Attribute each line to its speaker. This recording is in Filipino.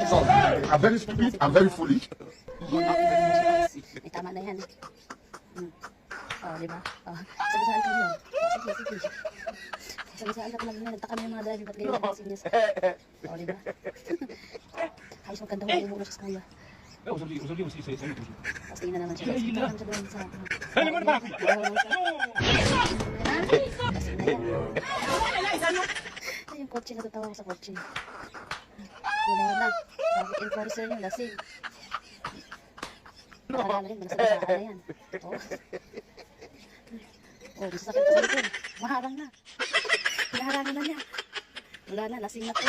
Speaker 1: So, I'm very stupid, I'm very foolish.
Speaker 2: May tama na yan. Diba? Sagasaan ka yun. Sige. Sagasaan ka pala ganyan. Nagtaka mo yung mga driver. Ba't ganyan ang sinyas? Diba? Ayos magkanda mo yung muna siya sa kuya. Tapos tingin na naman siya. Tingin na naman siya doon sa... Ay, yung kotse, natatawa ko sa kotse. Wala na. Traffic enforcer yung lasing. Nakakala rin, magsasasaan na yan. Masasakit ka sa likod. Maharang na. Hinaharangan na niya. Wala na, lasing na po.